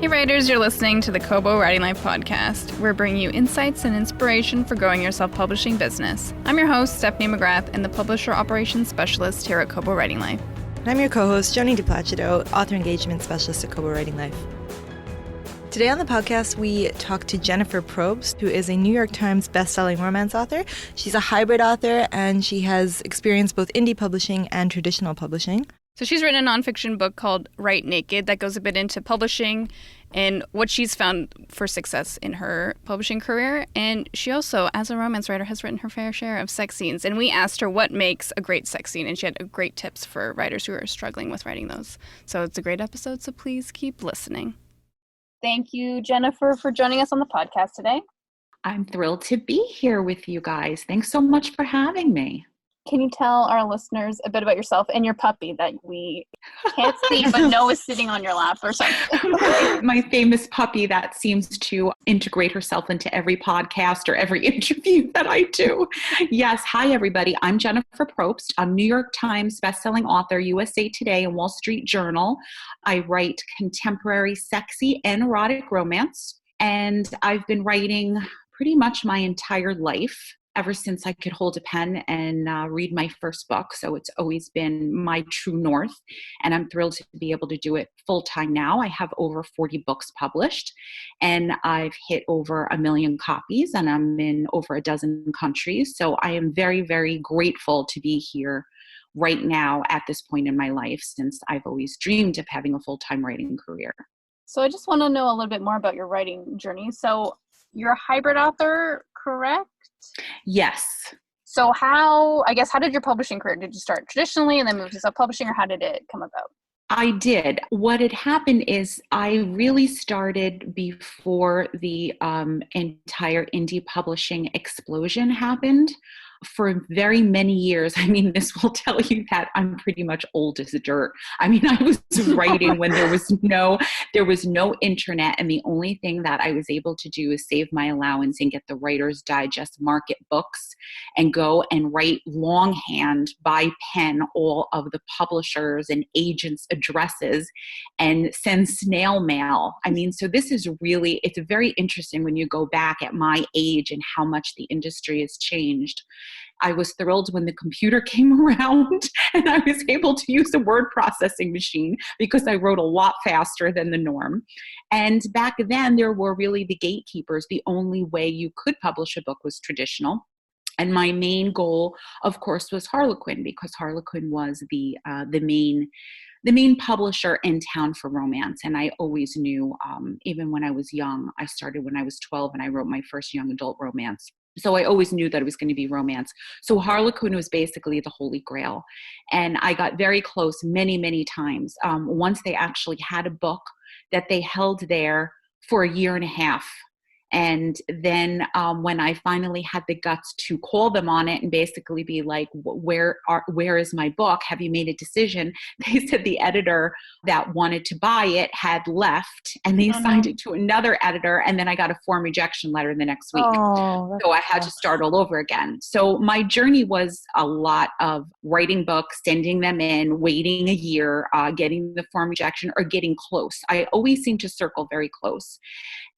Hey writers, you're listening to the Kobo Writing Life podcast. We're bringing you insights and inspiration for growing your self-publishing business. I'm your host, Stephanie McGrath, and the Publisher Operations Specialist here at Kobo Writing Life. And I'm your co-host, Joni DiPlacido, Author Engagement Specialist at Kobo Writing Life. Today on the podcast, we talk to Jennifer Probst, who is a New York Times bestselling romance author. She's a hybrid author, and she has experienced both indie publishing and traditional publishing. So she's written a nonfiction book called Write Naked that goes a bit into publishing and what she's found for success in her publishing career. And she also, as a romance writer, has written her fair share of sex scenes. And we asked her what makes a great sex scene, and she had great tips for writers who are struggling with writing those. So it's a great episode, so please keep listening. Thank you, Jennifer, for joining us on the podcast today. I'm thrilled to be here with you guys. Thanks so much for having me. Can you tell our listeners a bit about yourself and your puppy that we can't see but know is sitting on your lap or something? My famous puppy that seems to integrate herself into every podcast or every interview that I do. Yes. Hi, everybody. I'm Jennifer Probst. I'm New York Times bestselling author, USA Today, and Wall Street Journal. I write contemporary, sexy, and erotic romance. And I've been writing pretty much my entire life, ever since I could hold a pen and read my first book. So it's always been my true north. And I'm thrilled to be able to do it full time now. I have over 40 books published, and I've hit over 1 million copies, and I'm in over a dozen countries. So I am very, very grateful to be here right now at this point in my life, since I've always dreamed of having a full-time writing career. So I just want to know a little bit more about your writing journey. So you're a hybrid author, correct? Yes. So how did your publishing career, did you start traditionally and then move to self-publishing, or how did it come about? I did. What had happened is I really started before the entire indie publishing explosion happened. For very many years, I mean, this will tell you that I'm pretty much old as dirt. I mean, I was writing when there was no internet, and the only thing that I was able to do is save my allowance and get the Writer's Digest market books and go and write longhand by pen all of the publishers and agents' addresses and send snail mail. I mean, so this is really, it's very interesting when you go back at my age and how much the industry has changed. I was thrilled when the computer came around and I was able to use a word processing machine because I wrote a lot faster than the norm. And back then, there were really the gatekeepers. The only way you could publish a book was traditional. And my main goal, of course, was Harlequin, because Harlequin was the main publisher in town for romance. And I always knew, even when I was young, I started when I was 12 and I wrote my first young adult romance. So I always knew that it was going to be romance. So Harlequin was basically the holy grail. And I got very close many, many times. Once they actually had a book that they held there for a year and a half. And then when I finally had the guts to call them on it and basically be like, where is my book? Have you made a decision? They said the editor that wanted to buy it had left, and they assigned it to another editor. And then I got a form rejection letter the next week. So I had to start all over again. So my journey was a lot of writing books, sending them in, waiting a year, getting the form rejection, or getting close. I always seem to circle very close.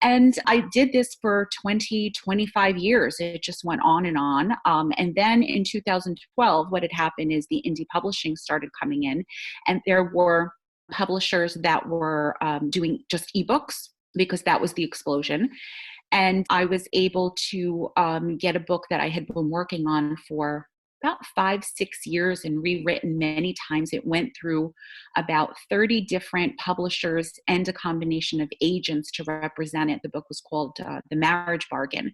And I did this for 20, 25 years. It just went on and on. And then in 2012, what had happened is the indie publishing started coming in, and there were publishers that were doing just ebooks because that was the explosion. And I was able to get a book that I had been working on for about 5-6 years and rewritten many times. It went through about 30 different publishers and a combination of agents to represent it. The book was called The Marriage Bargain. And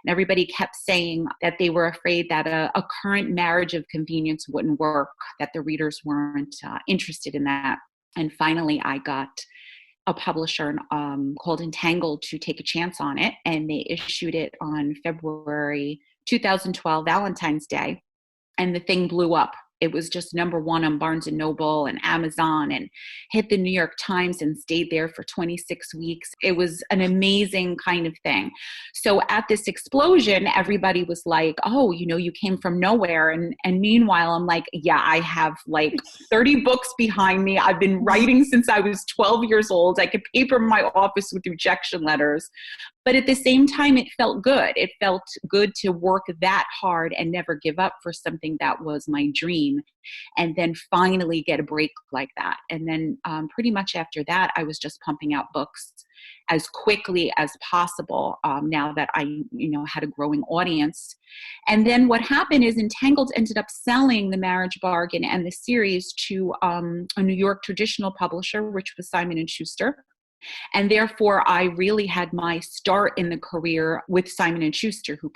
everybody kept saying that they were afraid that a current marriage of convenience wouldn't work, that the readers weren't interested in that. And finally, I got a publisher called Entangled to take a chance on it. And they issued it on February 2012, Valentine's Day. And the thing blew up. It was just number one on Barnes and Noble and Amazon, and hit the New York Times and stayed there for 26 weeks. It was an amazing kind of thing. So at this explosion, everybody was like, oh, you came from nowhere. And meanwhile, I'm like, yeah, I have like 30 books behind me. I've been writing since I was 12 years old. I could paper my office with rejection letters. But at the same time, it felt good. It felt good to work that hard and never give up for something that was my dream, and then finally get a break like that. And then pretty much after that, I was just pumping out books as quickly as possible, now that I had a growing audience. And then what happened is Entangled ended up selling The Marriage Bargain and the series to a New York traditional publisher, which was Simon & Schuster. And therefore, I really had my start in the career with Simon & Schuster, who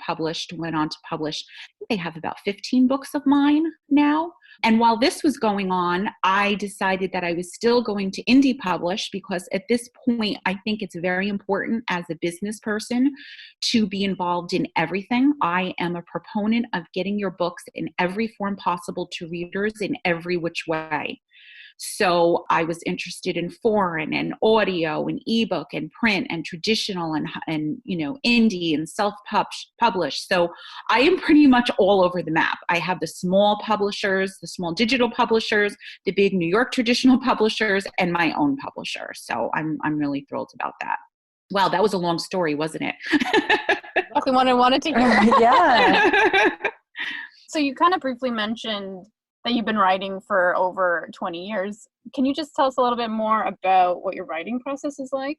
went on to publish, I think they have about 15 books of mine now. And while this was going on, I decided that I was still going to indie publish, because at this point, I think it's very important as a business person to be involved in everything. I am a proponent of getting your books in every form possible to readers in every which way. So I was interested in foreign and audio and ebook and print and traditional and indie and self-published. So I am pretty much all over the map. I have the small publishers, the small digital publishers, the big New York traditional publishers, and my own publisher. So I'm really thrilled about that. Wow, that was a long story, wasn't it? Exactly what I wanted to hear. Yeah. So you kind of briefly mentioned that you've been writing for over 20 years. Can you just tell us a little bit more about what your writing process is like?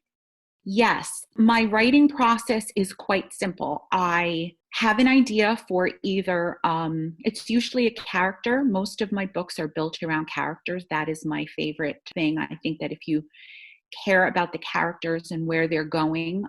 Yes, my writing process is quite simple. I have an idea for either, it's usually a character. Most of my books are built around characters. That is my favorite thing. I think that if you care about the characters and where they're going,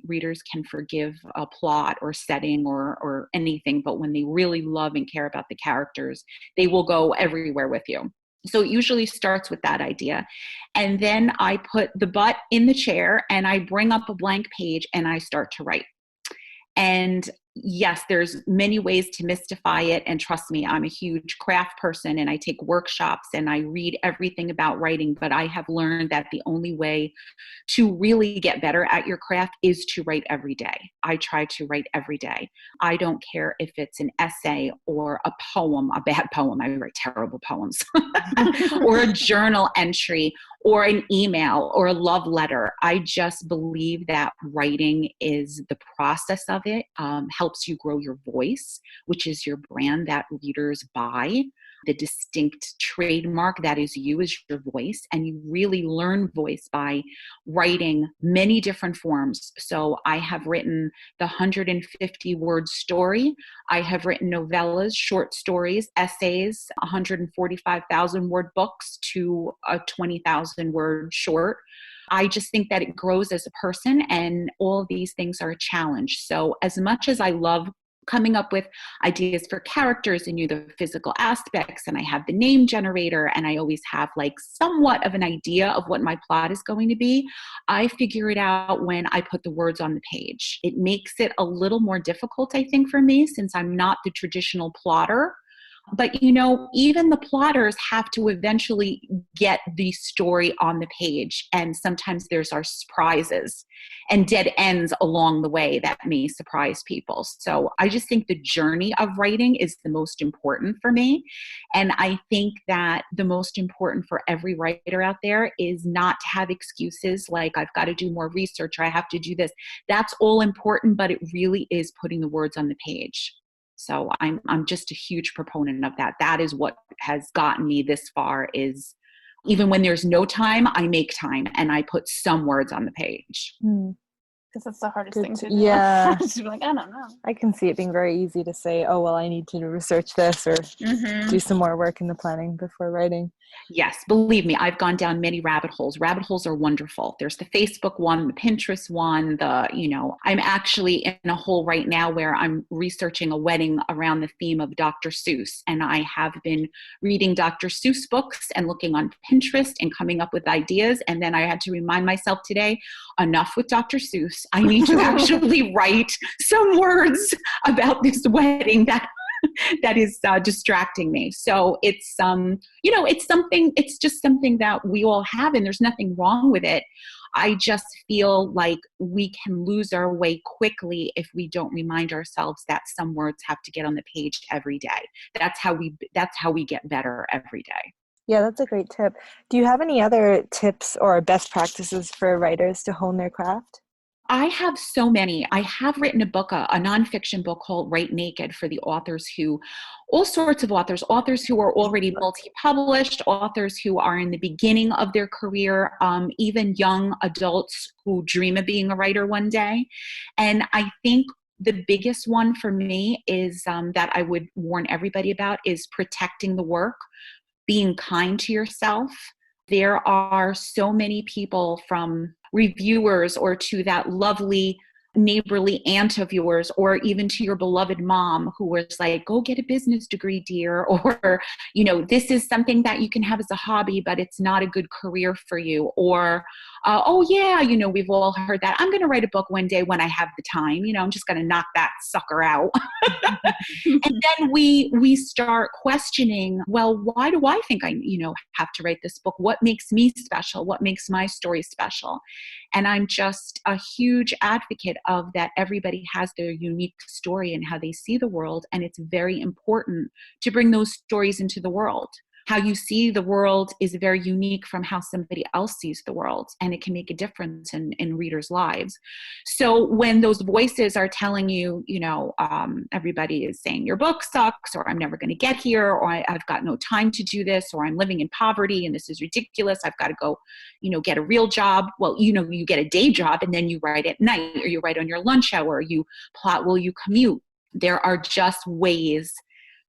readers can forgive a plot or setting or anything, but when they really love and care about the characters, they will go everywhere with you. So it usually starts with that idea. And then I put the butt in the chair and I bring up a blank page and I start to write. And yes, there's many ways to mystify it. And trust me, I'm a huge craft person and I take workshops and I read everything about writing. But I have learned that the only way to really get better at your craft is to write every day. I try to write every day. I don't care if it's an essay or a poem, a bad poem. I write terrible poems, or a journal entry or an email or a love letter. I just believe that writing is the process of it, helps you grow your voice, which is your brand that readers buy. The distinct trademark that is you is your voice. And you really learn voice by writing many different forms. So I have written the 150-word story. I have written novellas, short stories, essays, 145,000-word books to a 20,000-word short. I just think that it grows as a person, and all of these things are a challenge. So as much as I love coming up with ideas for characters and the physical aspects, and I have the name generator, and I always have like somewhat of an idea of what my plot is going to be, I figure it out when I put the words on the page. It makes it a little more difficult, I think, for me, since I'm not the traditional plotter. But, even the plotters have to eventually get the story on the page. And sometimes there's our surprises and dead ends along the way that may surprise people. So I just think the journey of writing is the most important for me. And I think that the most important for every writer out there is not to have excuses like I've got to do more research or I have to do this. That's all important, but it really is putting the words on the page. So I'm just a huge proponent of that. That is what has gotten me this far, is even when there's no time, I make time and I put some words on the page. Because that's the hardest thing to do. Yeah. Just be like, I don't know. I can see it being very easy to say, oh, well, I need to research this or do some more work in the planning before writing. Yes, believe me, I've gone down many rabbit holes. Rabbit holes are wonderful. There's the Facebook one, the Pinterest one, I'm actually in a hole right now where I'm researching a wedding around the theme of Dr. Seuss. And I have been reading Dr. Seuss books and looking on Pinterest and coming up with ideas. And then I had to remind myself today, enough with Dr. Seuss. I need to actually write some words about this wedding that that is distracting me. So it's, it's just something that we all have, and there's nothing wrong with it. I just feel like we can lose our way quickly if we don't remind ourselves that some words have to get on the page every day. That's how we get better every day. Yeah, that's a great tip. Do you have any other tips or best practices for writers to hone their craft? I have so many. I have written a book, a nonfiction book called Write Naked, for the all sorts of authors who are already multi-published, authors who are in the beginning of their career, even young adults who dream of being a writer one day. And I think the biggest one for me is that I would warn everybody about is protecting the work, being kind to yourself. There are so many people, from reviewers or to that lovely neighborly aunt of yours, or even to your beloved mom, who was like, go get a business degree, dear, or, this is something that you can have as a hobby, but it's not a good career for you. Or, oh yeah, we've all heard that. I'm going to write a book one day when I have the time, I'm just going to knock that sucker out. And then we start questioning, well, why do I think I, have to write this book? What makes me special? What makes my story special? And I'm just a huge advocate of that everybody has their unique story and how they see the world. And it's very important to bring those stories into the world. How you see the world is very unique from how somebody else sees the world, and it can make a difference in readers' lives. So when those voices are telling you, everybody is saying your book sucks, or I'm never going to get here, or I've got no time to do this, or I'm living in poverty and this is ridiculous, I've got to go, get a real job. Well, you get a day job and then you write at night, or you write on your lunch hour, or you plot while you commute. There are just ways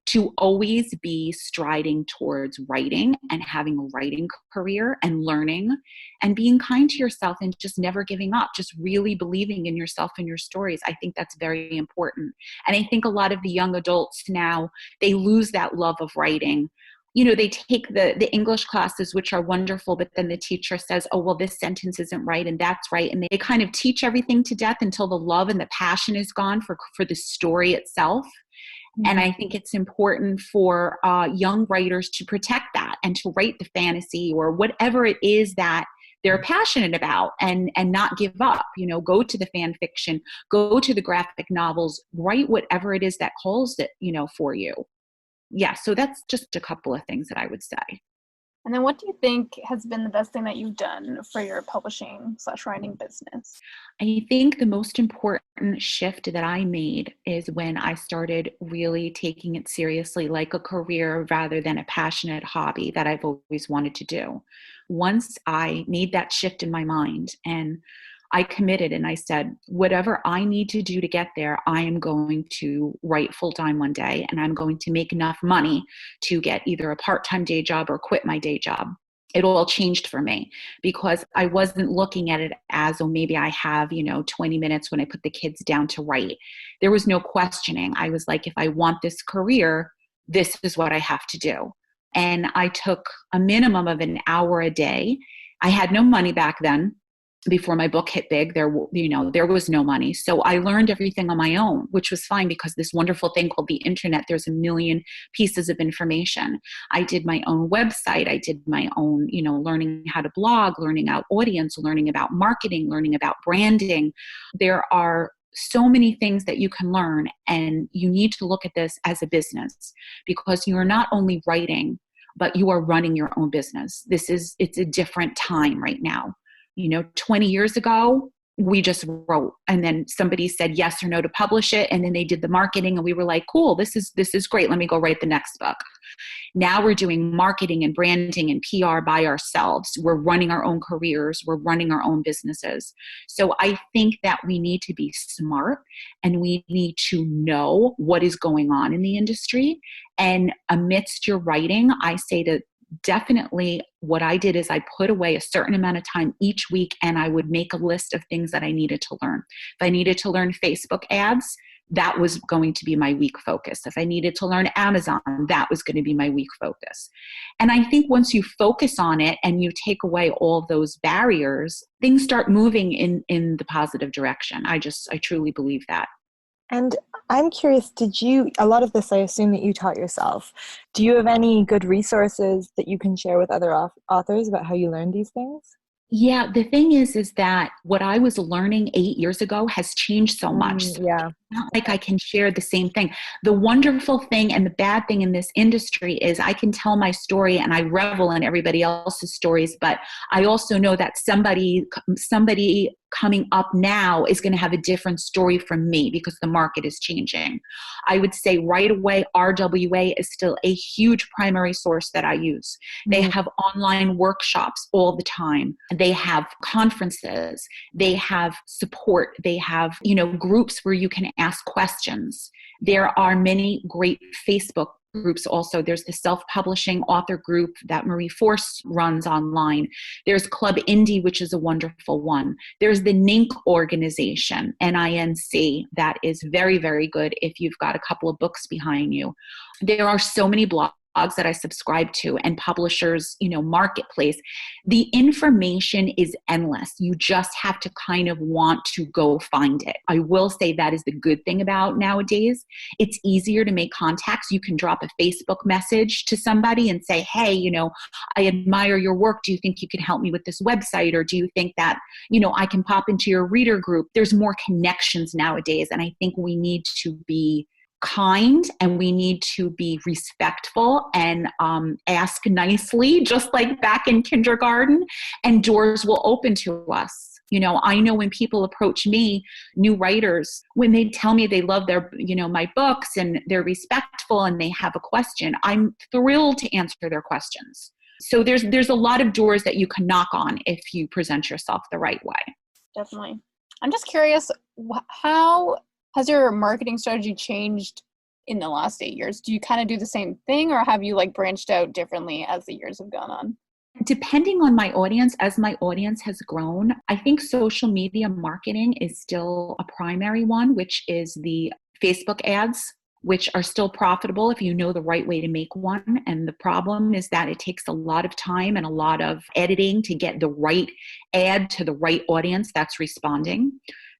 to always be striding towards writing and having a writing career and learning and being kind to yourself and just never giving up, just really believing in yourself and your stories. I think that's very important. And I think a lot of the young adults now, they lose that love of writing. They take the English classes, which are wonderful, but then the teacher says, oh, well, this sentence isn't right and that's right. And they kind of teach everything to death until the love and the passion is gone for the story itself. And I think it's important for young writers to protect that and to write the fantasy or whatever it is that they're passionate about, and not give up. Go to the fan fiction, go to the graphic novels, write whatever it is that calls it, for you. Yeah, so that's just a couple of things that I would say. And then what do you think has been the best thing that you've done for your publishing/writing business? I think the most important shift that I made is when I started really taking it seriously, like a career rather than a passionate hobby that I've always wanted to do. Once I made that shift in my mind and I committed and I said, whatever I need to do to get there, I am going to write full-time one day, and I'm going to make enough money to get either a part-time day job or quit my day job. It all changed for me because I wasn't looking at it as, oh, maybe I have, 20 minutes when I put the kids down to write. There was no questioning. I was like, if I want this career, this is what I have to do. And I took a minimum of an hour a day. I had no money back then. Before my book hit big, there was no money. So I learned everything on my own, which was fine because this wonderful thing called the internet, there's a million pieces of information. I did my own website. I did my own, learning how to blog, learning about audience, learning about marketing, learning about branding. There are so many things that you can learn, and you need to look at this as a business because you are not only writing, but you are running your own business. It's a different time right now. 20 years ago, we just wrote, and then somebody said yes or no to publish it. And then they did the marketing and we were like, cool, this is great. Let me go write the next book. Now we're doing marketing and branding and PR by ourselves. We're running our own careers. We're running our own businesses. So I think that we need to be smart and we need to know what is going on in the industry. And amidst your writing, I say to definitely what I did is I put away a certain amount of time each week and I would make a list of things that I needed to learn. If I needed to learn Facebook ads, that was going to be my week focus. If I needed to learn Amazon, that was going to be my week focus. And I think once you focus on it and you take away all of those barriers, things start moving in the positive direction. I truly believe that. And I'm curious, a lot of this I assume that you taught yourself. Do you have any good resources that you can share with other authors about how you learned these things? Yeah, the thing is that what I was learning 8 years ago has changed so much. So Yeah. it's not like I can share the same thing. The wonderful thing and the bad thing in this industry is I can tell my story and I revel in everybody else's stories, but I also know that somebody coming up now is going to have a different story from me because the market is changing. I would say right away, RWA is still a huge primary source that I use. They have online workshops all the time. They have conferences. They have support. They have, groups where you can ask questions. There are many great Facebook groups also. There's the self-publishing author group that Marie Force runs online. There's Club Indie, which is a wonderful one. There's the NINC organization, NINC, that is very, very good if you've got a couple of books behind you. There are so many blogs that I subscribe to and publishers, marketplace. The information is endless. You just have to kind of want to go find it. I will say that is the good thing about nowadays. It's easier to make contacts. You can drop a Facebook message to somebody and say, hey, I admire your work. Do you think you can help me with this website? Or do you think that, I can pop into your reader group? There's more connections nowadays. And I think we need to be kind and we need to be respectful and ask nicely, just like back in kindergarten, and doors will open to us. I know when people approach me, new writers, when they tell me they love their, my books and they're respectful and they have a question, I'm thrilled to answer their questions. So there's a lot of doors that you can knock on if you present yourself the right way. Definitely. I'm just curious, how has your marketing strategy changed in the last 8 years? Do you kind of do the same thing, or have you branched out differently as the years have gone on? Depending on my audience, as my audience has grown, I think social media marketing is still a primary one, which is the Facebook ads, which are still profitable if you know the right way to make one. And the problem is that it takes a lot of time and a lot of editing to get the right ad to the right audience that's responding.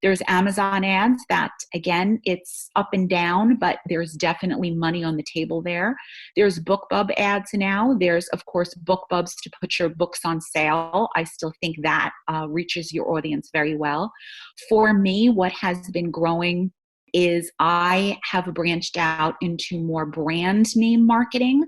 There's Amazon ads that, again, it's up and down, but there's definitely money on the table there. There's BookBub ads now. There's, of course, BookBubs to put your books on sale. I still think that reaches your audience very well. For me, what has been growing is I have branched out into more brand name marketing.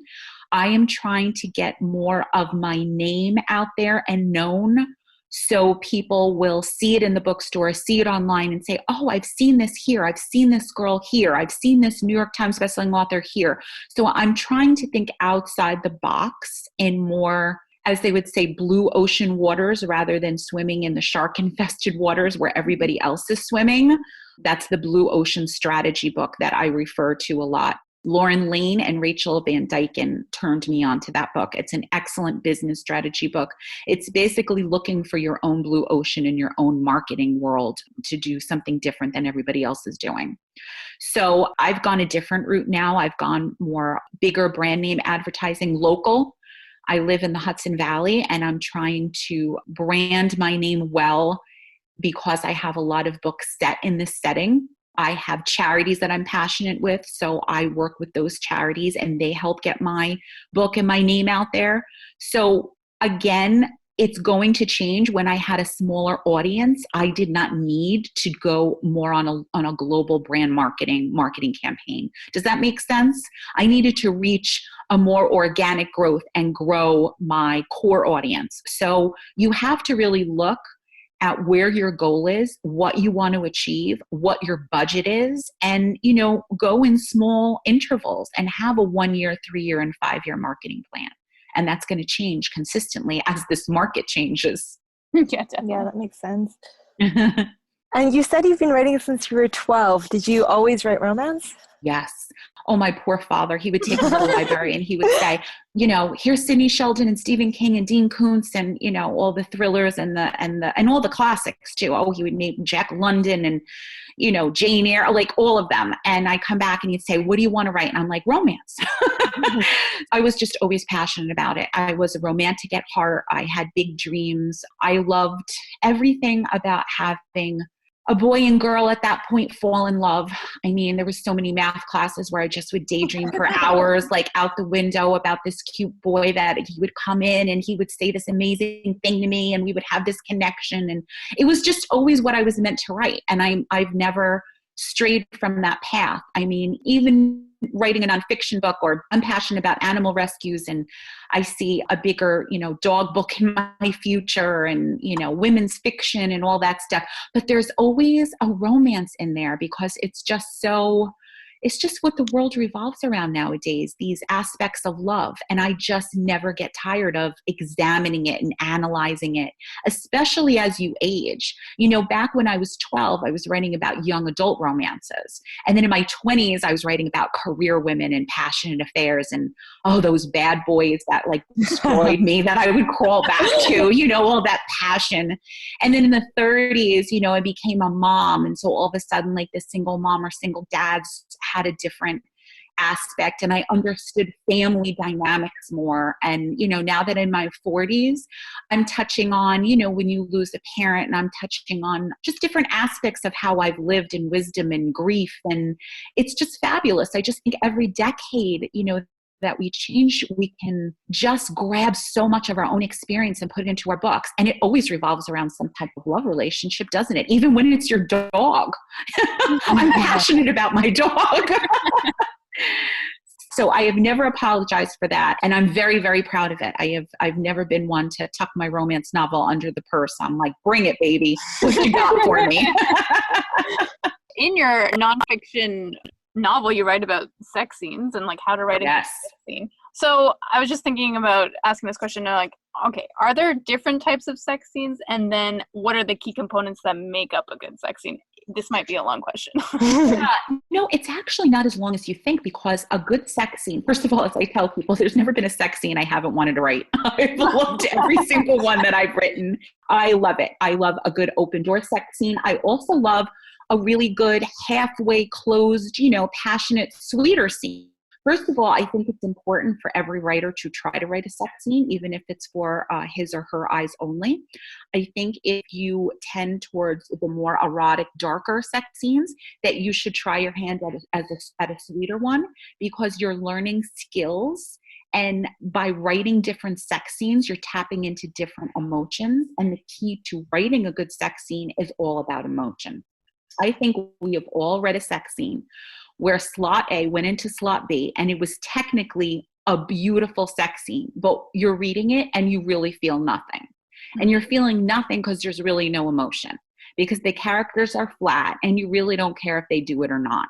I am trying to get more of my name out there and known, so people will see it in the bookstore, see it online and say, oh, I've seen this here. I've seen this girl here. I've seen this New York Times bestselling author here. So I'm trying to think outside the box in more, as they would say, blue ocean waters rather than swimming in the shark-infested waters where everybody else is swimming. That's the Blue Ocean Strategy book that I refer to a lot. Lauren Lane and Rachel Van Dyken turned me on to that book. It's an excellent business strategy book. It's basically looking for your own blue ocean in your own marketing world to do something different than everybody else is doing. So I've gone a different route now. I've gone more bigger brand name advertising, local. I live in the Hudson Valley and I'm trying to brand my name well because I have a lot of books set in this setting. I have charities that I'm passionate with, so I work with those charities and they help get my book and my name out there. So again, it's going to change. When I had a smaller audience, I did not need to go more on a global brand marketing campaign. Does that make sense? I needed to reach a more organic growth and grow my core audience. So you have to really look at where your goal is, what you want to achieve, what your budget is, and, go in small intervals and have a 1 year, 3 year, and 5 year marketing plan. And that's going to change consistently as this market changes. Yeah, definitely. Yeah, that makes sense. And you said you've been writing since you were 12. Did you always write romance? Yes. Oh, my poor father. He would take me to the library and he would say, here's Sidney Sheldon and Stephen King and Dean Koontz and, all the thrillers and all the classics too. Oh, he would name Jack London and, Jane Eyre, like all of them. And I come back and he'd say, what do you want to write? And I'm like, romance. I was just always passionate about it. I was a romantic at heart. I had big dreams. I loved everything about having a boy and girl at that point fall in love. I mean, there was so many math classes where I just would daydream for hours, like out the window about this cute boy that he would come in and he would say this amazing thing to me and we would have this connection. And it was just always what I was meant to write. And I've never strayed from that path. I mean, even writing a nonfiction book, or I'm passionate about animal rescues, and I see a bigger, dog book in my future, and, women's fiction and all that stuff. But there's always a romance in there because it's just what the world revolves around nowadays, these aspects of love. And I just never get tired of examining it and analyzing it, especially as you age. Back when I was 12, I was writing about young adult romances. And then in my 20s, I was writing about career women and passionate affairs and, those bad boys that like destroyed me that I would crawl back to, all that passion. And then in the 30s, I became a mom. And so all of a sudden, like the single mom or single dads had a different aspect, and I understood family dynamics more. And, now that in my 40s, I'm touching on, when you lose a parent, and I'm touching on just different aspects of how I've lived in wisdom and grief. And it's just fabulous. I just think every decade, that we change, we can just grab so much of our own experience and put it into our books. And it always revolves around some type of love relationship, doesn't it? Even when it's your dog. I'm passionate about my dog. So I have never apologized for that. And I'm very, very proud of it. I've never been one to tuck my romance novel under the purse. I'm like, bring it, baby. What you got for me? In your nonfiction novel, you write about sex scenes and like how to write a Yes. sex scene. So I was just thinking about asking this question now, like, okay, are there different types of sex scenes? And then what are the key components that make up a good sex scene? This might be a long question. Yeah, it's actually not as long as you think, because a good sex scene, first of all, as I tell people, there's never been a sex scene I haven't wanted to write. I've loved every single one that I've written. I love it. I love a good open door sex scene. I also love a really good halfway closed, passionate, sweeter scene. First of all, I think it's important for every writer to try to write a sex scene, even if it's for his or her eyes only. I think if you tend towards the more erotic, darker sex scenes, that you should try your hand at a sweeter one, because you're learning skills. And by writing different sex scenes, you're tapping into different emotions. And the key to writing a good sex scene is all about emotion. I think we have all read a sex scene where slot A went into slot B, and it was technically a beautiful sex scene, but you're reading it and you really feel nothing. And you're feeling nothing because there's really no emotion, because the characters are flat and you really don't care if they do it or not.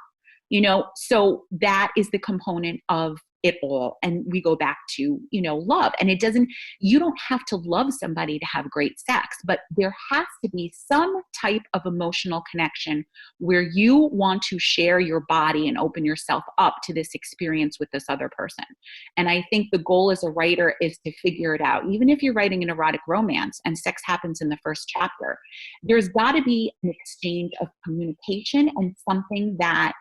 So that is the component of it all. And we go back to, love. And you don't have to love somebody to have great sex, but there has to be some type of emotional connection where you want to share your body and open yourself up to this experience with this other person. And I think the goal as a writer is to figure it out. Even if you're writing an erotic romance and sex happens in the first chapter, there's got to be an exchange of communication and something that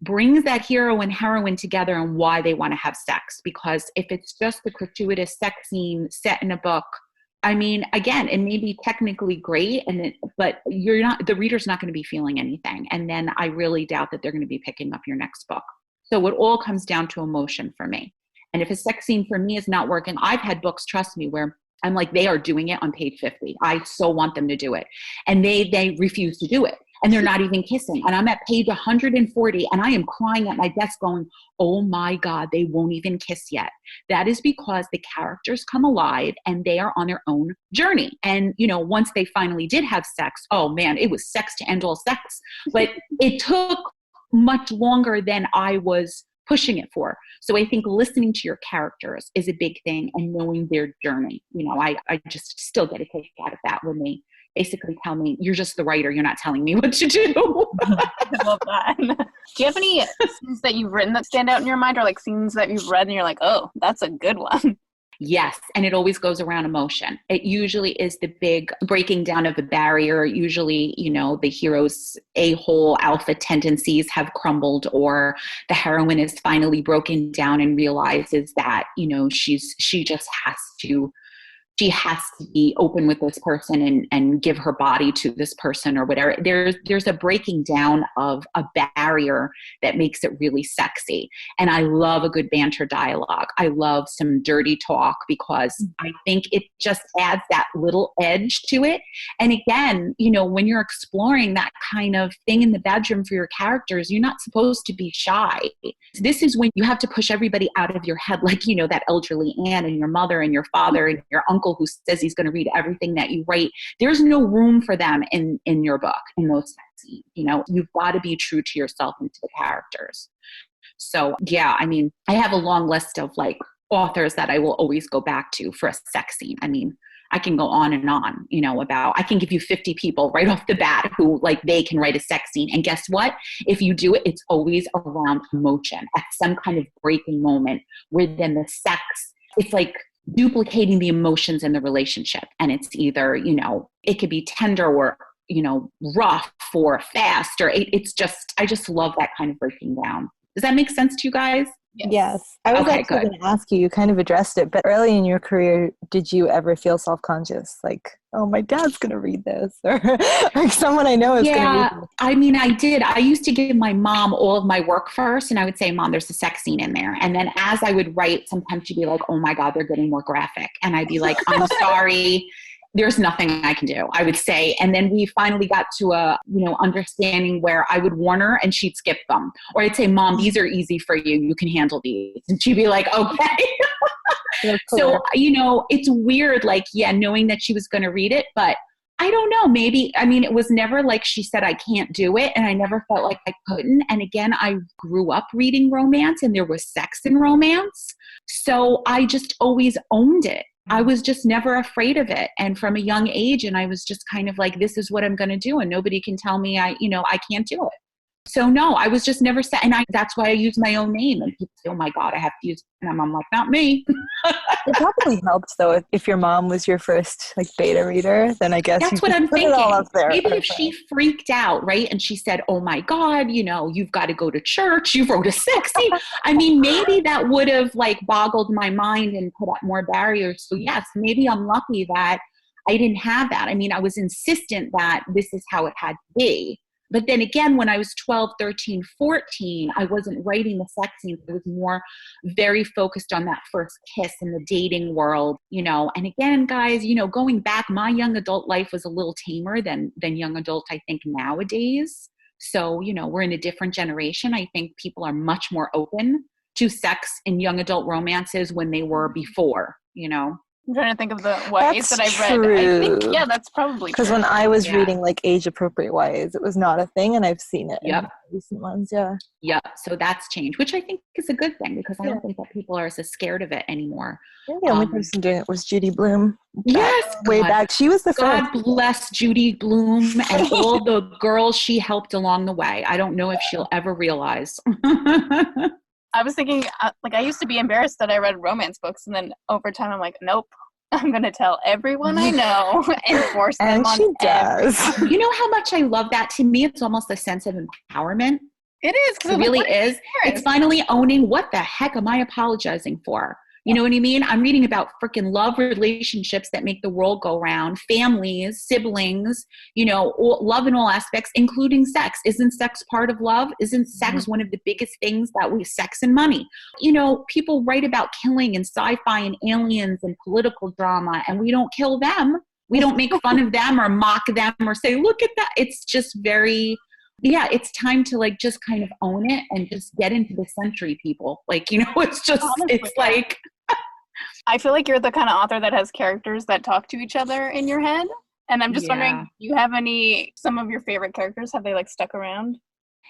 brings that hero and heroine together and why they want to have sex. Because if it's just the gratuitous sex scene set in a book, I mean, again, it may be technically great, but the reader's not going to be feeling anything. And then I really doubt that they're going to be picking up your next book. So it all comes down to emotion for me. And if a sex scene for me is not working, I've had books, trust me, where I'm like, they are doing it on page 50. I so want them to do it. And they refuse to do it. And they're not even kissing. And I'm at page 140 and I am crying at my desk going, oh my God, they won't even kiss yet. That is because the characters come alive and they are on their own journey. And, once they finally did have sex, oh man, it was sex to end all sex. But it took much longer than I was pushing it for. So I think listening to your characters is a big thing, and knowing their journey. I just still get a kick out of that when they basically tell me, you're just the writer, you're not telling me what to do. I love that. Do you have any scenes that you've written that stand out in your mind, or like scenes that you've read and you're like, oh, that's a good one? Yes. And it always goes around emotion. It usually is the big breaking down of a barrier. Usually, the hero's a-hole alpha tendencies have crumbled, or the heroine is finally broken down and realizes that, she just has to she has to be open with this person and give her body to this person or whatever. There's a breaking down of a barrier that makes it really sexy. And I love a good banter dialogue. I love some dirty talk because I think it just adds that little edge to it. And again, when you're exploring that kind of thing in the bedroom for your characters, you're not supposed to be shy. This is when you have to push everybody out of your head, like, that elderly aunt and your mother and your father and your uncle who says he's going to read everything that you write. There's no room for them in your book, in those scenes. You've got to be true to yourself and to the characters. So yeah, I have a long list of like authors that I will always go back to for a sex scene. I can go on and on, I can give you 50 people right off the bat who like they can write a sex scene. And guess what? If you do it, it's always around emotion at some kind of breaking moment where then the sex, it's like duplicating the emotions in the relationship. And it's either, it could be tender or, rough or fast, or it's just, I just love that kind of breaking down. Does that make sense to you guys? Yes. I was actually going to ask you kind of addressed it, but early in your career, did you ever feel self-conscious? Like, oh, my dad's going to read this, or like someone I know is going to read this? I did. I used to give my mom all of my work first, and I would say, Mom, there's a sex scene in there. And then as I would write, sometimes she'd be like, oh my God, they're getting more graphic. And I'd be like, I'm sorry. There's nothing I can do, I would say. And then we finally got to a, understanding where I would warn her and she'd skip them. Or I'd say, Mom, these are easy for you. You can handle these. And she'd be like, okay. So, it's weird, like, knowing that she was going to read it, but I don't know, maybe, it was never like she said, I can't do it. And I never felt like I couldn't. And again, I grew up reading romance and there was sex in romance. So I just always owned it. I was just never afraid of it. And from a young age, and I was just kind of like, this is what I'm going to do. And nobody can tell me I can't do it. So no, I was just never set. And that's why I use my own name. And people say, oh my God, I have to use it. And I'm like, not me. It probably helped though. If your mom was your first like beta reader, then I guess that's you what I'm put thinking. It all up there. Maybe if she freaked out, right? And she said, oh my God, you've got to go to church. You wrote a sex scene. Maybe that would have like boggled my mind and put up more barriers. So yes, maybe I'm lucky that I didn't have that. I was insistent that this is how it had to be. But then again, when I was 12, 13, 14, I wasn't writing the sex scenes. I was more very focused on that first kiss in the dating world, And again, guys, going back, my young adult life was a little tamer than young adult, I think, nowadays. So, we're in a different generation. I think people are much more open to sex in young adult romances when they were before, I'm trying to think of the YAs that I've read. True. I think, that's probably because when I was reading like age-appropriate YAs, it was not a thing, and I've seen it in recent ones. Yeah. So that's changed, which I think is a good thing because I don't think that people are as scared of it anymore. The only person doing it was Judy Blume. Yes, way back. She was the God first. bless Judy Blume and all the girls she helped along the way. I don't know if she'll ever realize. I was thinking, I used to be embarrassed that I read romance books, and then over time I'm like, nope, I'm going to tell everyone I know and force them on. And she does. You know how much I love that? To me, it's almost a sense of empowerment. It is. It really is. It's finally owning, what the heck am I apologizing for? You know what I mean? I'm reading about freaking love relationships that make the world go round, families, siblings, love in all aspects, including sex. Isn't sex part of love? Isn't sex one of the biggest things sex and money? People write about killing and sci-fi and aliens and political drama, and we don't kill them. We don't make fun of them or mock them or say, look at that. It's just very... it's time to just kind of own it and just get into the century, people. It's just, honestly, it's like... I feel like you're the kind of author that has characters that talk to each other in your head. And I'm just wondering, do you have some of your favorite characters? Have they stuck around?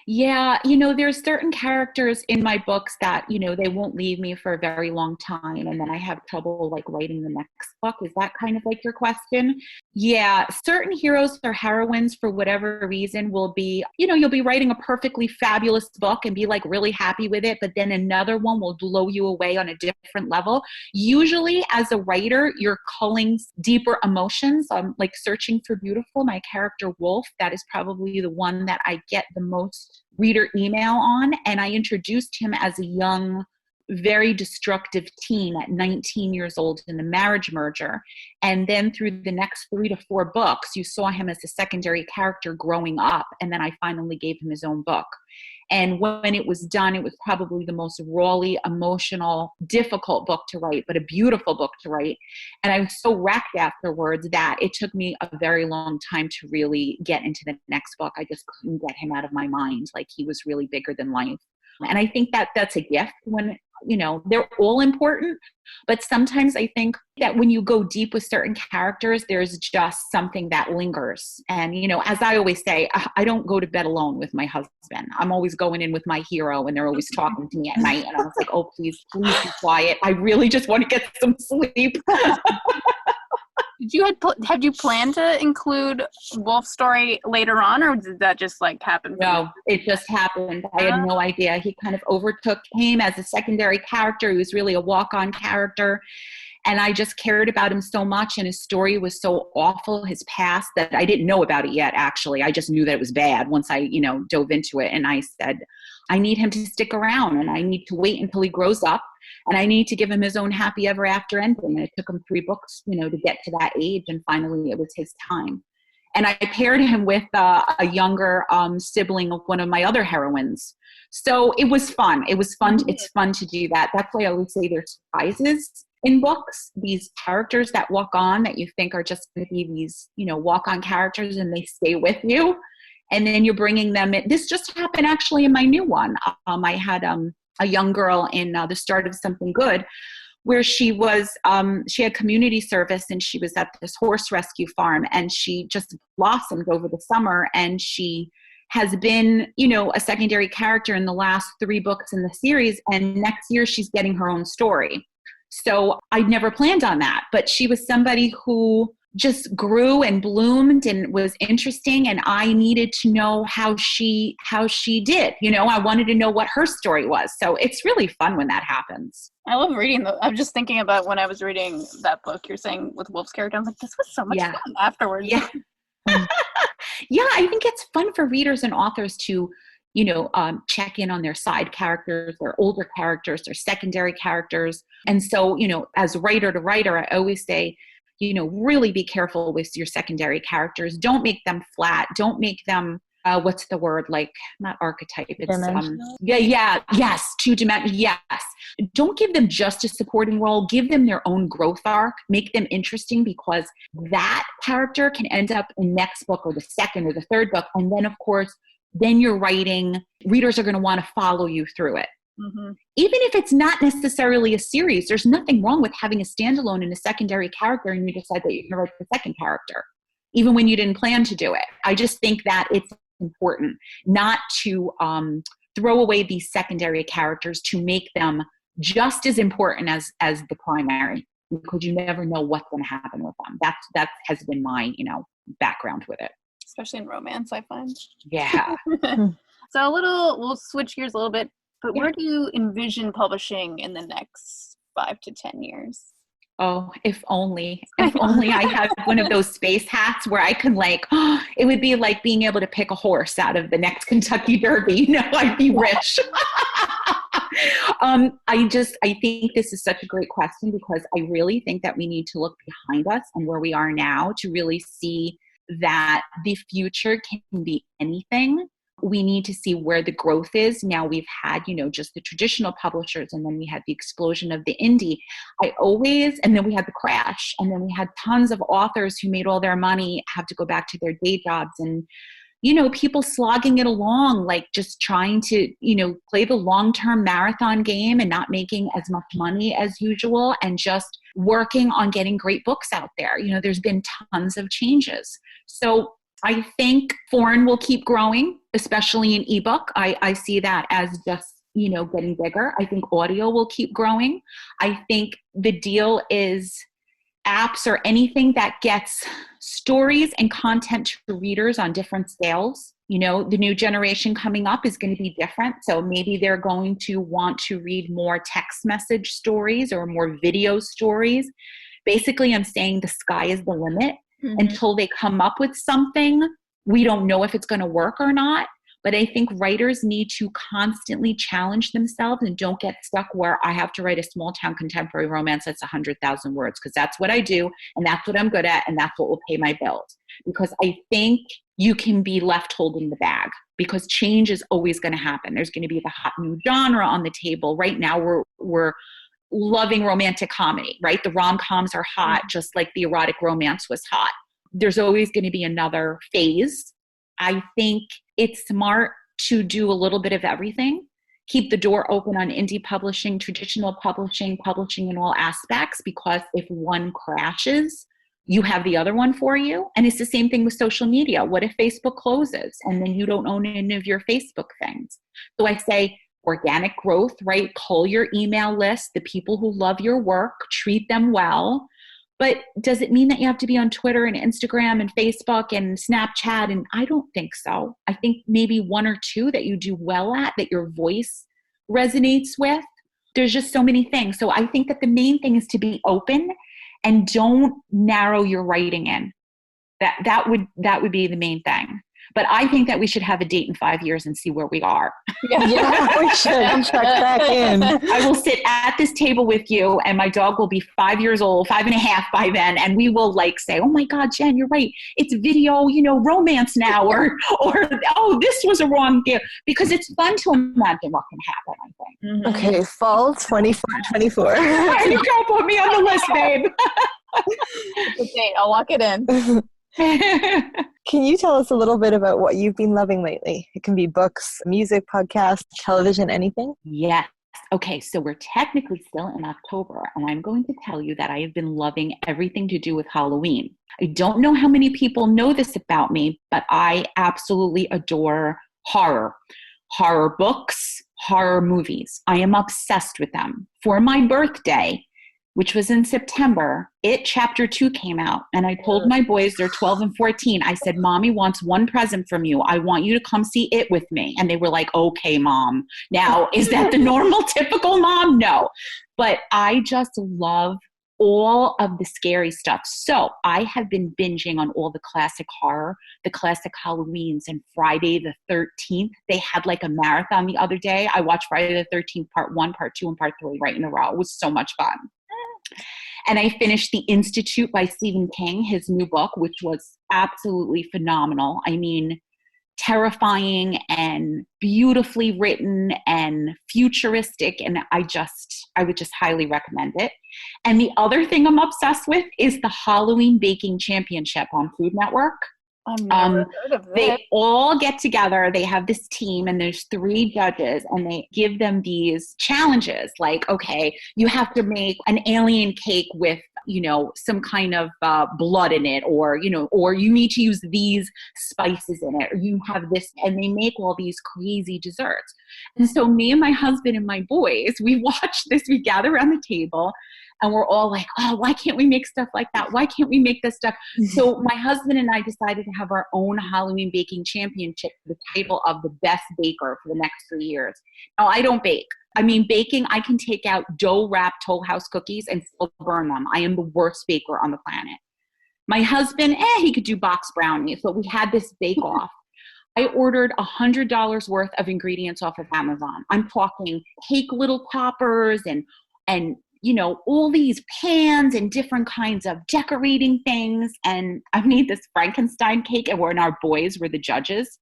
Yeah, there's certain characters in my books that, they won't leave me for a very long time. And then I have trouble writing the next book. Is that kind of your question? Yeah, certain heroes or heroines for whatever reason will be, you'll be writing a perfectly fabulous book and be really happy with it. But then another one will blow you away on a different level. Usually as a writer, you're culling deeper emotions. I'm searching for beautiful. My character Wolf, that is probably the one that I get the most reader email on, and I introduced him as a young very destructive teen at 19 years old in the marriage merger. And then through the next 3 to 4 books, you saw him as a secondary character growing up. And then I finally gave him his own book. And when it was done, it was probably the most rawly, emotional, difficult book to write, but a beautiful book to write. And I was so wrecked afterwards that it took me a very long time to really get into the next book. I just couldn't get him out of my mind. Like, he was really bigger than life. And I think that that's a gift when, they're all important. But sometimes I think that when you go deep with certain characters, there's just something that lingers. And, as I always say, I don't go to bed alone with my husband. I'm always going in with my hero, and they're always talking to me at night. And I was like, oh, please be quiet. I really just want to get some sleep. Had you planned to include Wolf's story later on, or did that just happen? No, it just happened. I had no idea. He kind of came as a secondary character. He was really a walk-on character. And I just cared about him so much, and his story was so awful, his past, that I didn't know about it yet, actually. I just knew that it was bad once I, dove into it. And I said, I need him to stick around, and I need to wait until he grows up, and I need to give him his own happy ever after ending. And it took him 3 books, to get to that age, and finally it was his time. And I paired him with a younger sibling of one of my other heroines. So it was fun. It was fun. It's fun to do that. That's why I always say there's surprises in books, these characters that walk on that you think are just going to be these, walk-on characters, and they stay with you. And then you're bringing them in. This just happened actually in my new one. I had a young girl in the start of Something Good, where she had community service, and she was at this horse rescue farm, and she just blossomed over the summer. And she has been, a secondary character in the last 3 books in the series. And next year she's getting her own story. So I'd never planned on that, but she was somebody who just grew and bloomed and was interesting. And I needed to know how she did, I wanted to know what her story was. So it's really fun when that happens. I love reading I'm just thinking about when I was reading that book you're saying with Wolf's character. I'm like, this was so much fun afterwards. Yeah. Yeah. I think it's fun for readers and authors to, check in on their side characters, their older characters, their secondary characters. And so, as writer to writer, I always say, really be careful with your secondary characters. Don't make them flat. Don't make them, what's the word? Not archetype. It's, two-dimensional. Yes. Don't give them just a supporting role. Give them their own growth arc. Make them interesting, because that character can end up in next book or the second or the third book. And then, of course, then you're writing, readers are going to want to follow you through it. Mm-hmm. Even if it's not necessarily a series, there's nothing wrong with having a standalone and a secondary character, and you decide that you're going to write the second character, even when you didn't plan to do it. I just think that it's important not to throw away these secondary characters, to make them just as important as the primary, because you never know what's going to happen with them. That has been my, background with it. Especially in romance, I find. Yeah. So we'll switch gears a little bit, but where do you envision publishing in the next 5 to 10 years? Oh, if only I had one of those space hats where I could it would be like being able to pick a horse out of the next Kentucky Derby. I'd be rich. I think this is such a great question, because I really think that we need to look behind us and where we are now to really see that the future can be anything. We need to see where the growth is. Now we've had, just the traditional publishers, and then we had the explosion of the indie. And then we had the crash, and then we had tons of authors who made all their money have to go back to their day jobs, and, people slogging it along, just trying to, play the long-term marathon game and not making as much money as usual, and just working on getting great books out there. There's been tons of changes. So I think foreign will keep growing, especially in ebook. I see that as just, getting bigger. I think audio will keep growing. I think the deal is apps or anything that gets stories and content to readers on different scales. The new generation coming up is going to be different. So maybe they're going to want to read more text message stories or more video stories. Basically, I'm saying the sky is the limit. Mm-hmm. Until they come up with something. We don't know if it's going to work or not, But I think writers need to constantly challenge themselves and don't get stuck where I have to write a small town contemporary romance that's 100,000 words, because that's what I do and that's what I'm good at and that's what will pay my bills. Because I think you can be left holding the bag, because change is always going to happen. There's going to be the hot new genre on the table. Right now we're loving romantic comedy, right? The rom-coms are hot, just like the erotic romance was hot. There's always going to be another phase. I think it's smart to do a little bit of everything. Keep the door open on indie publishing, traditional publishing, publishing in all aspects, because if one crashes, you have the other one for you. And it's the same thing with social media. What if Facebook closes and then you don't own any of your Facebook things? So I say organic growth, right? Cull your email list, the people who love your work, treat them well. But does it mean that you have to be on Twitter and Instagram and Facebook and Snapchat? And I don't think so. I think maybe one or two that you do well at, that your voice resonates with. There's just so many things. So I think that the main thing is to be open and don't narrow your writing in. That would be the main thing. But I think that we should have a date in 5 years and see where we are. Yeah, we should check back in. I will sit at this table with you, and my dog will be 5 years old, 5.5 by then, and we will say, oh my God, Jen, you're right. It's video, romance now, or oh, this was a wrong gift. Because it's fun to imagine what can happen, I think. Mm-hmm. Okay, fall 24. You don't put me on the list, babe. Okay, I'll lock it in. Can you tell us a little bit about what you've been loving lately? It can be books, music, podcasts, television, anything. Yes. Okay, so we're technically still in October, and I'm going to tell you that I have been loving everything to do with Halloween. I don't know how many people know this about me, but I absolutely adore horror books, horror movies. I am obsessed with them. For my birthday, which was in September, It Chapter 2 came out. And I told my boys, they're 12 and 14, I said, Mommy wants one present from you. I want you to come see It with me. And they were like, okay, Mom. Now, is that the normal, typical mom? No. But I just love all of the scary stuff. So I have been binging on all the classic horror, the classic Halloweens, and Friday the 13th. They had like a marathon the other day. I watched Friday the 13th, part 1, part 2, and part 3 right in a row. It was so much fun. And I finished The Institute by Stephen King, his new book, which was absolutely phenomenal. I mean, terrifying and beautifully written and futuristic. And I would just highly recommend it. And the other thing I'm obsessed with is the Halloween Baking Championship on Food Network. I've never heard of They that. all get together. They have this team, and there's 3 judges, and they give them these challenges. Like, okay, you have to make an alien cake with, some kind of blood in it, or you need to use these spices in it, or you have this, and they make all these crazy desserts. And so me and my husband and my boys, we watch this, we gather around the table, and we're all like, oh, why can't we make stuff like that? Why can't we make this stuff? So my husband and I decided to have our own Halloween baking championship, the title of the best baker for the next 3 years. Now, I don't bake. I mean, baking, I can take out dough-wrapped Toll House cookies and still burn them. I am the worst baker on the planet. My husband, he could do box brownies, but we had this bake-off. I ordered $100 worth of ingredients off of Amazon. I'm talking cake little toppers and all these pans and different kinds of decorating things. And I made this Frankenstein cake, and our boys were the judges.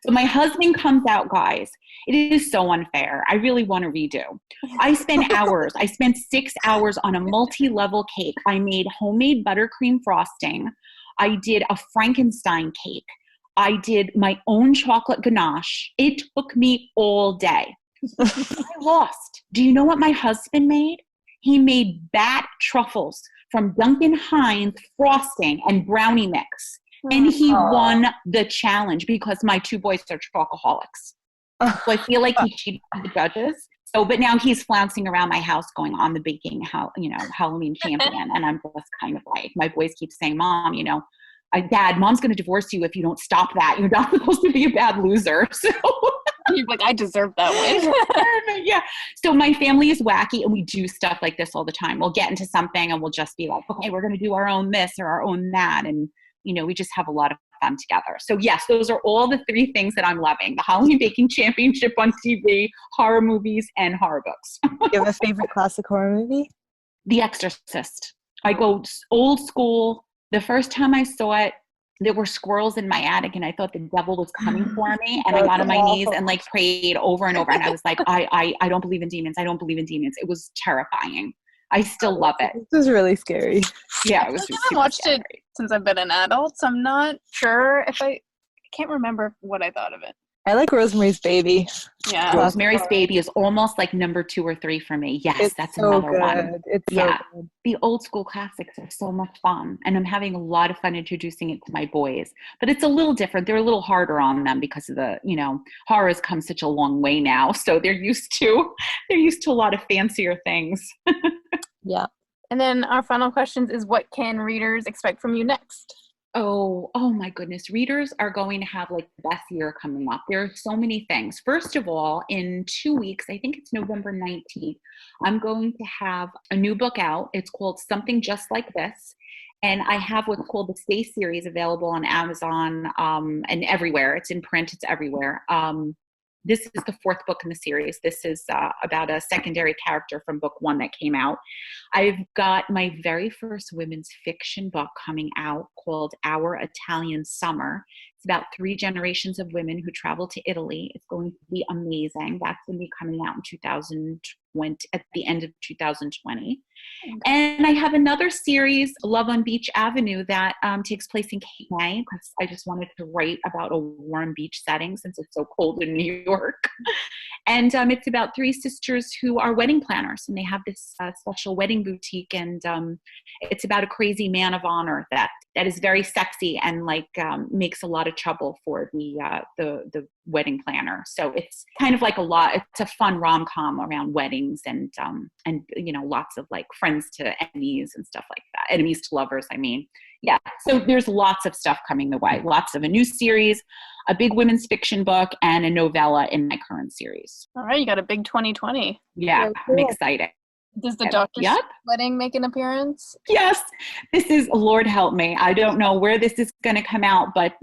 So my husband comes out, guys. It is so unfair. I really want to redo. I spent hours. I spent 6 hours on a multi-level cake. I made homemade buttercream frosting. I did a Frankenstein cake. I did my own chocolate ganache. It took me all day. I lost. Do you know what my husband made? He made bat truffles from Duncan Hines frosting and brownie mix. And he won the challenge because my 2 boys are chocoholics. So I feel like he cheated the judges. But now he's flouncing around my house going, on the baking, Halloween champion. And I'm just kind of like, my boys keep saying, Mom, Dad, Mom's going to divorce you if you don't stop that. You're not supposed to be a bad loser. So You're like, I deserve that one. Yeah. So my family is wacky, and we do stuff like this all the time. We'll get into something and we'll just be like, okay, we're going to do our own this or our own that. And, we just have a lot of fun together. So yes, those are all the 3 things that I'm loving: the Halloween Baking Championship on TV, horror movies, and horror books. You have a favorite classic horror movie? The Exorcist. I go old school. The first time I saw it, there were squirrels in my attic and I thought the devil was coming for me. And I got on my knees and like prayed over and over. And I was like, I don't believe in demons. I don't believe in demons. It was terrifying. I still love it. This is really scary. Yeah, it was I super haven't watched scary. it since I've been an adult, so I'm not sure if I can't remember what I thought of it. I like Rosemary's Baby. Yeah. Rosemary's Baby is almost like number 2 or 3 for me. Yes, that's so another good. one. It's Yeah. so good. The old school classics are so much fun, and I'm having a lot of fun introducing it to my boys. But it's a little different. They're a little harder on them because of the, horror has come such a long way now. So they're used to a lot of fancier things. Yeah. And then our final question is, what can readers expect from you next? Oh my goodness. Readers are going to have like the best year coming up. There are so many things. First of all, in 2 weeks, I think it's November 19th, I'm going to have a new book out. It's called Something Just Like This. And I have what's called the Stay series available on Amazon and everywhere. It's in print. It's everywhere. This is the 4th book in the series. This is about a secondary character from book 1 that came out. I've got my very first women's fiction book coming out called Our Italian Summer. It's about 3 generations of women who travel to Italy. It's going to be amazing. That's going to be coming out in 2020, at the end of 2020. And I have another series, Love on Beach Avenue, that takes place in Cape May, because I just wanted to write about a warm beach setting since it's so cold in New York. And it's about 3 sisters who are wedding planners, and they have this special wedding boutique. And it's about a crazy man of honor that is very sexy and makes a lot of trouble for the wedding planner. So it's kind of like it's a fun rom-com around weddings and lots of like friends to enemies and stuff like that. Enemies to lovers, I mean. Yeah. So there's lots of stuff coming the way. Lots of a new series, a big women's fiction book, and a novella in my current series. All right, you got a big 2020. Yeah, Very cool. I'm excited. Does the Doctor's Yep. wedding make an appearance? Yes, this is, Lord help me. I don't know where this is going to come out, but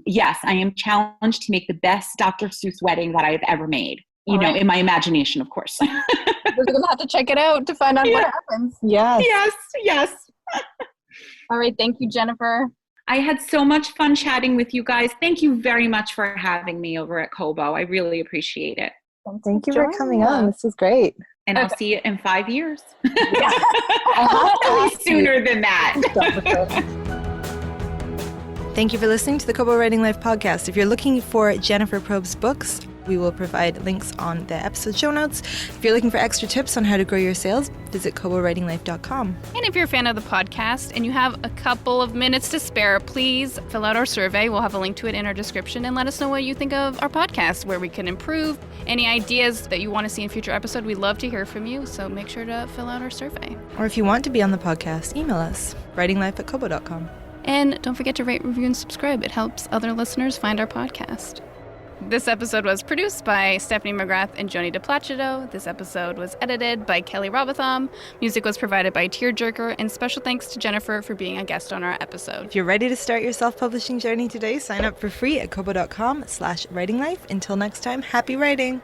yes, I am challenged to make the best Dr. Seuss wedding that I've ever made. Right. In my imagination, of course. We're going to have to check it out to find out what happens. Yes. Yes. All right, thank you, Jennifer. I had so much fun chatting with you guys. Thank you very much for having me over at Kobo. I really appreciate it. Thank you for coming on. This was great. And I'll see you in 5 years. Yeah. Hopefully sooner than that. Thank you for listening to the Kobo Writing Life podcast. If you're looking for Jennifer Probst's books, we will provide links on the episode show notes. If you're looking for extra tips on how to grow your sales, visit KoboWritingLife.com. And if you're a fan of the podcast and you have a couple of minutes to spare, please fill out our survey. We'll have a link to it in our description, and let us know what you think of our podcast, where we can improve. Any ideas that you want to see in future episodes, we'd love to hear from you. So make sure to fill out our survey. Or if you want to be on the podcast, email us, writinglife@kobo.com. And don't forget to rate, review, and subscribe. It helps other listeners find our podcast. This episode was produced by Stephanie McGrath and Joni DePlacido. This episode was edited by Kelly Robotham. Music was provided by Tearjerker, and special thanks to Jennifer for being a guest on our episode. If you're ready to start your self-publishing journey today, sign up for free at kobo.com/writinglife. Until next time, happy writing!